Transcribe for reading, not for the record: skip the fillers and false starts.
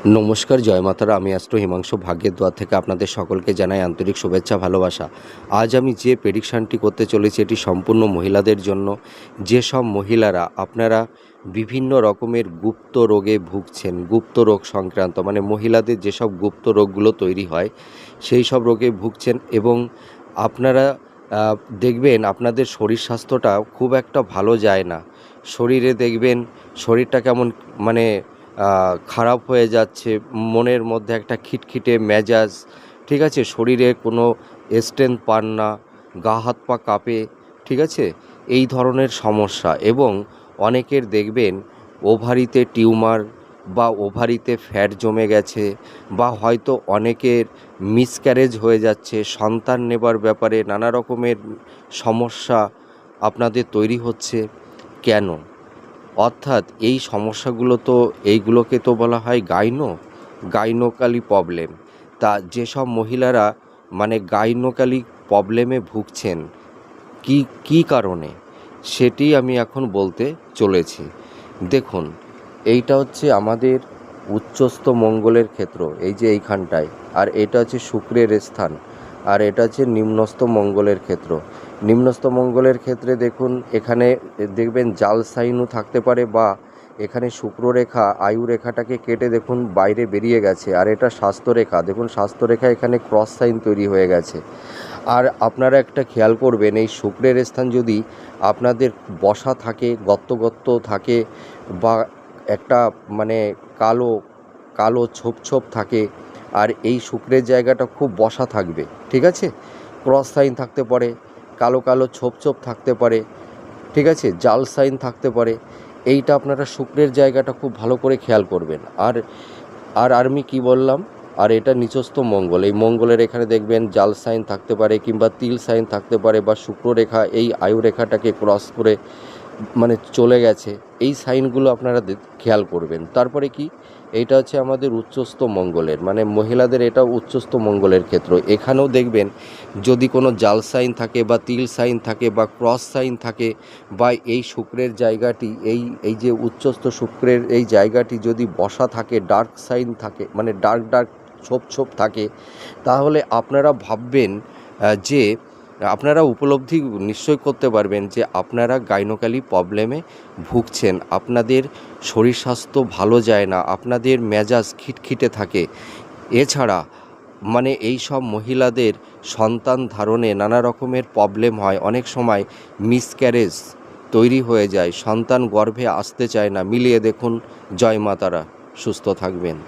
নমস্কার, জয় মাতারা। আমি অ্যাস্ট্রো হিমাংশু ভাগ্যের দোয়ার থেকে আপনাদের সকলকে জানাই আন্তরিক শুভেচ্ছা, ভালোবাসা। আজ আমি যে প্রেডিকশানটি করতে চলেছি এটি সম্পূর্ণ মহিলাদের জন্য। যেসব মহিলারা আপনারা বিভিন্ন রকমের গুপ্ত রোগে ভুগছেন, গুপ্ত রোগ সংক্রান্ত মানে মহিলাদের যেসব গুপ্ত রোগগুলো তৈরি হয় সেই সব রোগে ভুগছেন এবং আপনারা দেখবেন আপনাদের শরীর স্বাস্থ্যটা খুব একটা ভালো যায় না। শরীরে দেখবেন শরীরটা কেমন মানে খারাপ হয়ে যাচ্ছে, মনের মধ্যে একটা খিটখিটে মেজাজ, ঠিক আছে, শরীরে কোনো স্ট্রেংথ পান না, গা হাত পা কাঁপে, ঠিক আছে, এই ধরনের সমস্যা। এবং অনেকের দেখবেন ওভারিতে টিউমার বা ওভারিতে ফ্যাট জমে গেছে, বা হয়তো অনেকের মিসক্যারেজ হয়ে যাচ্ছে, সন্তান নেবার ব্যাপারে নানা রকমের সমস্যা আপনাদের তৈরি হচ্ছে। কেন? অর্থাৎ এই সমস্যাগুলো তো এইগুলোকে তো বলা হয় গাইনোকালি প্রবলেম। তা যেসব মহিলারা মানে গাইনোকালি প্রবলেমে ভুগছেন কি কারণে, সেটি আমি এখন বলতে চলেছি। দেখুন, এইটা হচ্ছে আমাদের উচ্চস্থ মঙ্গলের ক্ষেত্র, এই যে এইখানটায়, আর এটা হচ্ছে শুক্রের স্থান, আর এটা হচ্ছে নিম্নস্থ মঙ্গলের ক্ষেত্র। নিম্নস্থ মঙ্গলের ক্ষেত্রে দেখুন, এখানে দেখবেন জাল সাইনও থাকতে পারে, বা এখানে শুক্ররেখা আয়ু রেখাটাকে কেটে দেখুন বাইরে বেরিয়ে গেছে, আর এটা স্বাস্থ্যরেখা, দেখুন স্বাস্থ্যরেখা এখানে ক্রস সাইন তৈরি হয়ে গেছে। আর আপনারা একটা খেয়াল করবেন, এই শুক্রের স্থান যদি আপনাদের বসা থাকে, গর্ত থাকে, বা একটা মানে কালো কালো ছোপ থাকে, আর এই শুক্রের জায়গাটা খুব বসা থাকবে, ঠিক আছে, ক্রস সাইন থাকতে পারে, কালো ছোপ থাকতে পারে, ঠিক আছে, জাল সাইন থাকতে পারে। এইটা আপনারা শুক্রের জায়গাটা খুব ভালো করে খেয়াল করবেন। আর আর আমি কি বললাম, আর এটা নিচস্থ মঙ্গল, এই মঙ্গলের এখানে দেখবেন জাল সাইন থাকতে পারে, কিংবা তিল সাইন থাকতে পারে, বা শুক্ররেখা এই আয়ু রেখাটাকে ক্রস করে মানে চলে গেছে, এই সাইনগুলো আপনারা খেয়াল করবেন। তারপরে কি, এইটা হচ্ছে আমাদের উচ্চস্থ মঙ্গলের মানে মহিলাদের এটা উচ্চস্থ মঙ্গলের ক্ষেত্র। এখানেও দেখবেন যদি কোনো জাল সাইন থাকে, বা তিল সাইন থাকে, বা ক্রস সাইন থাকে, বা এই শুক্রের জায়গাটি এই যে উচ্চস্থ শুক্রের এই জায়গাটি যদি বসা থাকে, ডার্ক সাইন থাকে মানে ডার্ক ছোপ থাকে, তাহলে আপনারা ভাববেন যে আপনারা উপলব্ধি নিশ্চয় করতে পারবেন যে আপনারা গাইনোকালি প্রবলেমে ভুগছেন, আপনাদের শরীর স্বাস্থ্য ভালো যায় না, আপনাদের মেজাজ খিটখিটে থাকে। এছাড়া মানে এই সব মহিলাদের সন্তান ধারণে নানা রকমের প্রবলেম হয়, অনেক সময় মিসক্যারেজ তৈরি হয়ে যায়, সন্তান গর্ভে আসতে চায় না। মিলিয়ে দেখুন। জয় মাতারা, সুস্থ থাকবেন।